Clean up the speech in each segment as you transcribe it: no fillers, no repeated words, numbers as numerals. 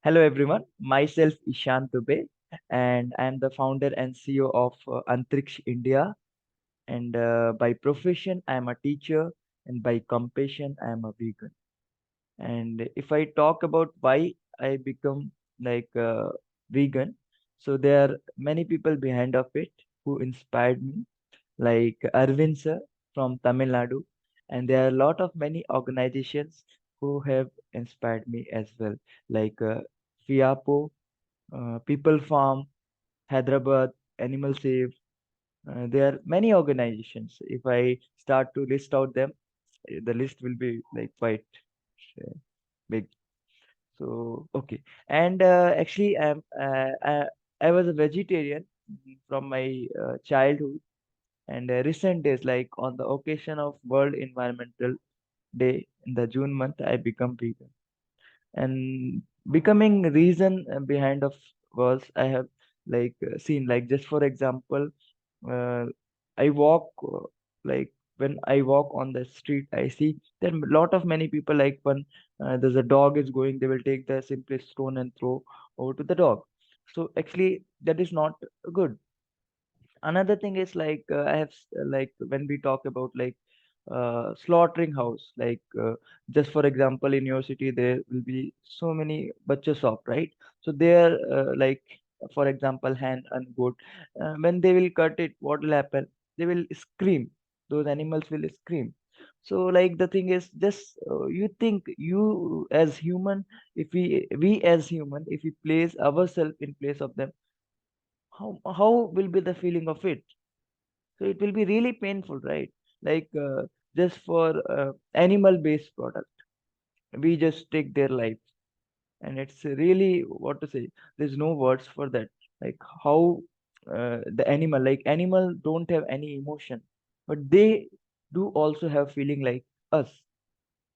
Hello everyone, myself Ishan Dubey, and I am the founder and CEO of Antariksha India. And by profession, I am a teacher, and by compassion, I am a vegan. And if I talk about why I become vegan, so there are many people behind of it who inspired me, like Arvind sir from Tamil Nadu, and there are a lot of many organizations who have inspired me as well, like FIAPO, People Farm, Hyderabad, Animal Save. There are many organizations. If I start to list out them, the list will be like quite uh, big. So okay, and actually, I was a vegetarian from my childhood, and recent days, like on the occasion of World Environmental Day in the June month, I become vegan. And becoming reason behind of was I have seen, like, just for example, uh, I walk like when I walk on the street, I see there are a lot of many people, like when there's a dog is going, they will take the simplest stone and throw over to the dog. So actually that is not good. Another thing is, like, like when we talk about, like, slaughtering house, like, just for example, in your city there will be so many butcher shop, right? So there, like, for example, hen and goat, when they will cut it, what will happen? They will scream. Those animals will scream. So, like, the thing is, just you think, you as human, if we as human, if we place ourselves in place of them, how will be the feeling of it? So it will be really painful, right? Like, just for animal based product, we just take their life, and it's really, what to say, there's no words for that. Like, how the animal, like, animal don't have any emotion, but they do also have feeling like us,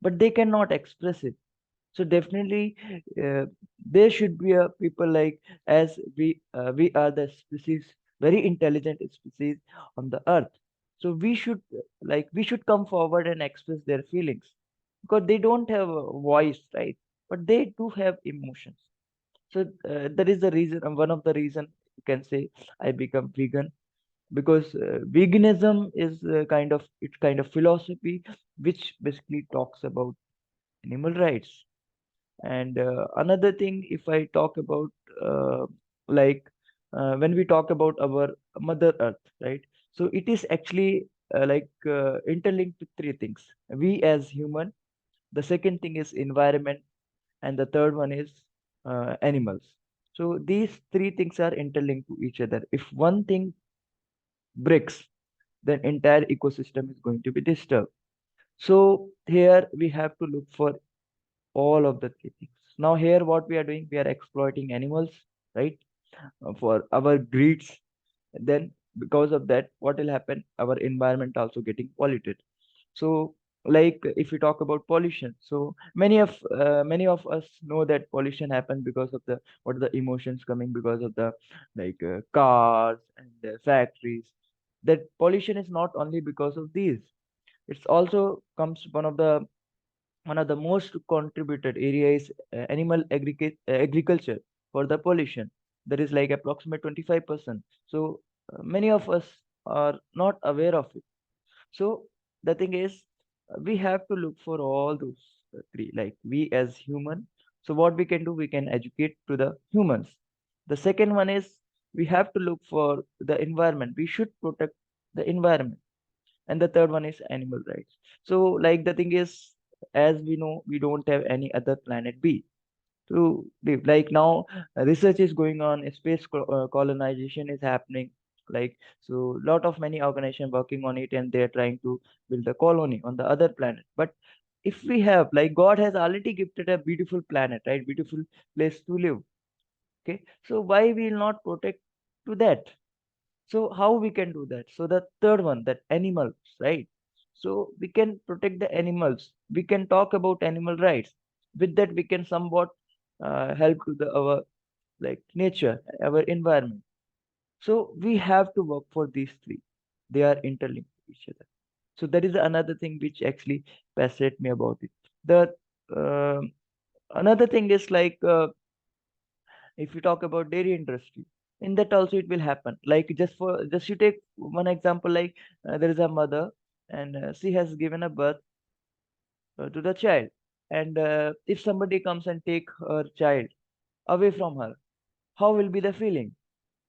but they cannot express it. So definitely, uh, there should be a people, like, as we are the species, very intelligent species on the earth. So we should, like, we should come forward and express their feelings, because they don't have a voice, right? But they do have emotions. So that is the reason, one of the reason, you can say, I become vegan, because veganism is it's kind of philosophy which basically talks about animal rights. And another thing, if I talk about, uh, like, when we talk about our Mother Earth, right? So it is actually interlinked to three things. We as human, the second thing is environment, and the third one is animals. So these three things are interlinked to each other. If one thing breaks, then entire ecosystem is going to be disturbed. So here we have to look for all of the three things. Now here what we are doing, we are exploiting animals, right? For our greeds. Then because of that, what will happen? Our environment also getting polluted. So, like, if we talk about pollution, so many of us know that pollution happens because of the, what are the emotions coming, because of the, like, cars and the factories. That pollution is not only because of these. It's also comes, one of the most contributed area is animal agriculture for the pollution. That is like approximate 25%. So many of us are not aware of it. So the thing is, we have to look for all those three, like, we as human. So what we can do, we can educate to the humans. The second one is, we have to look for the environment. We should protect the environment. And the third one is animal rights. So, like, the thing is, as we know, we don't have any other planet B to live. Like, now, research is going on, space colonization is happening, like, so lot of many organizations working on it, and they are trying to build a colony on the other planet. But if we have, like, God has already gifted a beautiful planet, right? Beautiful place to live. Okay, so why we will not protect to that? So how we can do that? So the third one, that animals, right? So we can protect the animals. We can talk about animal rights. With that, we can somewhat help to our, like, nature, our environment. So we have to work for these three. They are interlinked to each other. So that is another thing which actually fascinates me about it. The um another thing is, like, If you talk about dairy industry, in that also it will happen. Like just you take one example, like there is a mother, and she has given a birth to the child, and if somebody comes and take her child away from her, how will be the feeling?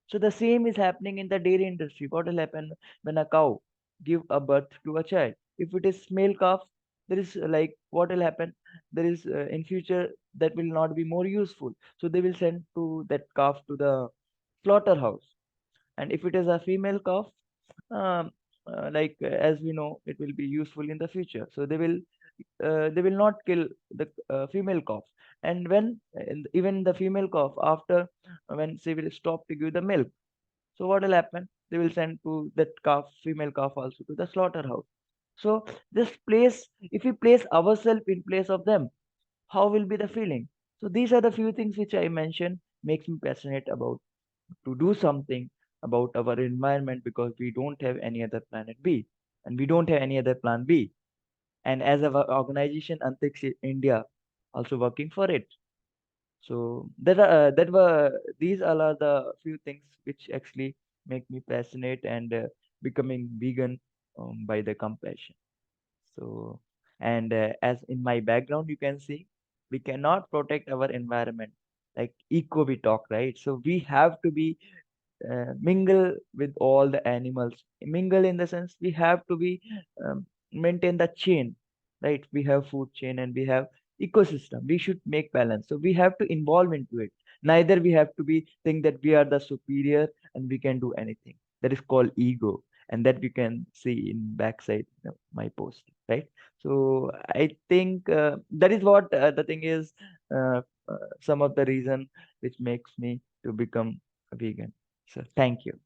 So the same is happening in the dairy industry. What will happen when a cow give a birth to a child? If it is male calf, there is like what will happen? There is in future that will not be more useful. So they will send to that calf to the slaughterhouse. And if it is a female calf, um, as we know, it will be useful in the future. So they will not kill the female calf. And when even the female calf, after when she will stop to give the milk, so what will happen? They will send to that calf, female calf also to the slaughterhouse. So this place, if we place ourselves in place of them, how will be the feeling? So these are the few things which I mentioned makes me passionate about to do something about our environment, because we don't have any other planet B, and we don't have any other plan B. And as our organization Antariksha India also working for it. So that were these all are the few things which actually make me passionate and becoming vegan by the compassion. So and as in my background you can see, we cannot protect our environment like eco we talk, right? So we have to be mingle with all the animals. Mingle in the sense we have to be maintain the chain, right? We have food chain and we have ecosystem. We should make balance. So we have to involve into it. Neither we have to be think that we are the superior and we can do anything. That is called ego, and that we can see in backside my post, right? So I think that is what the thing is. Some of the reason which makes me to become a vegan. So thank you.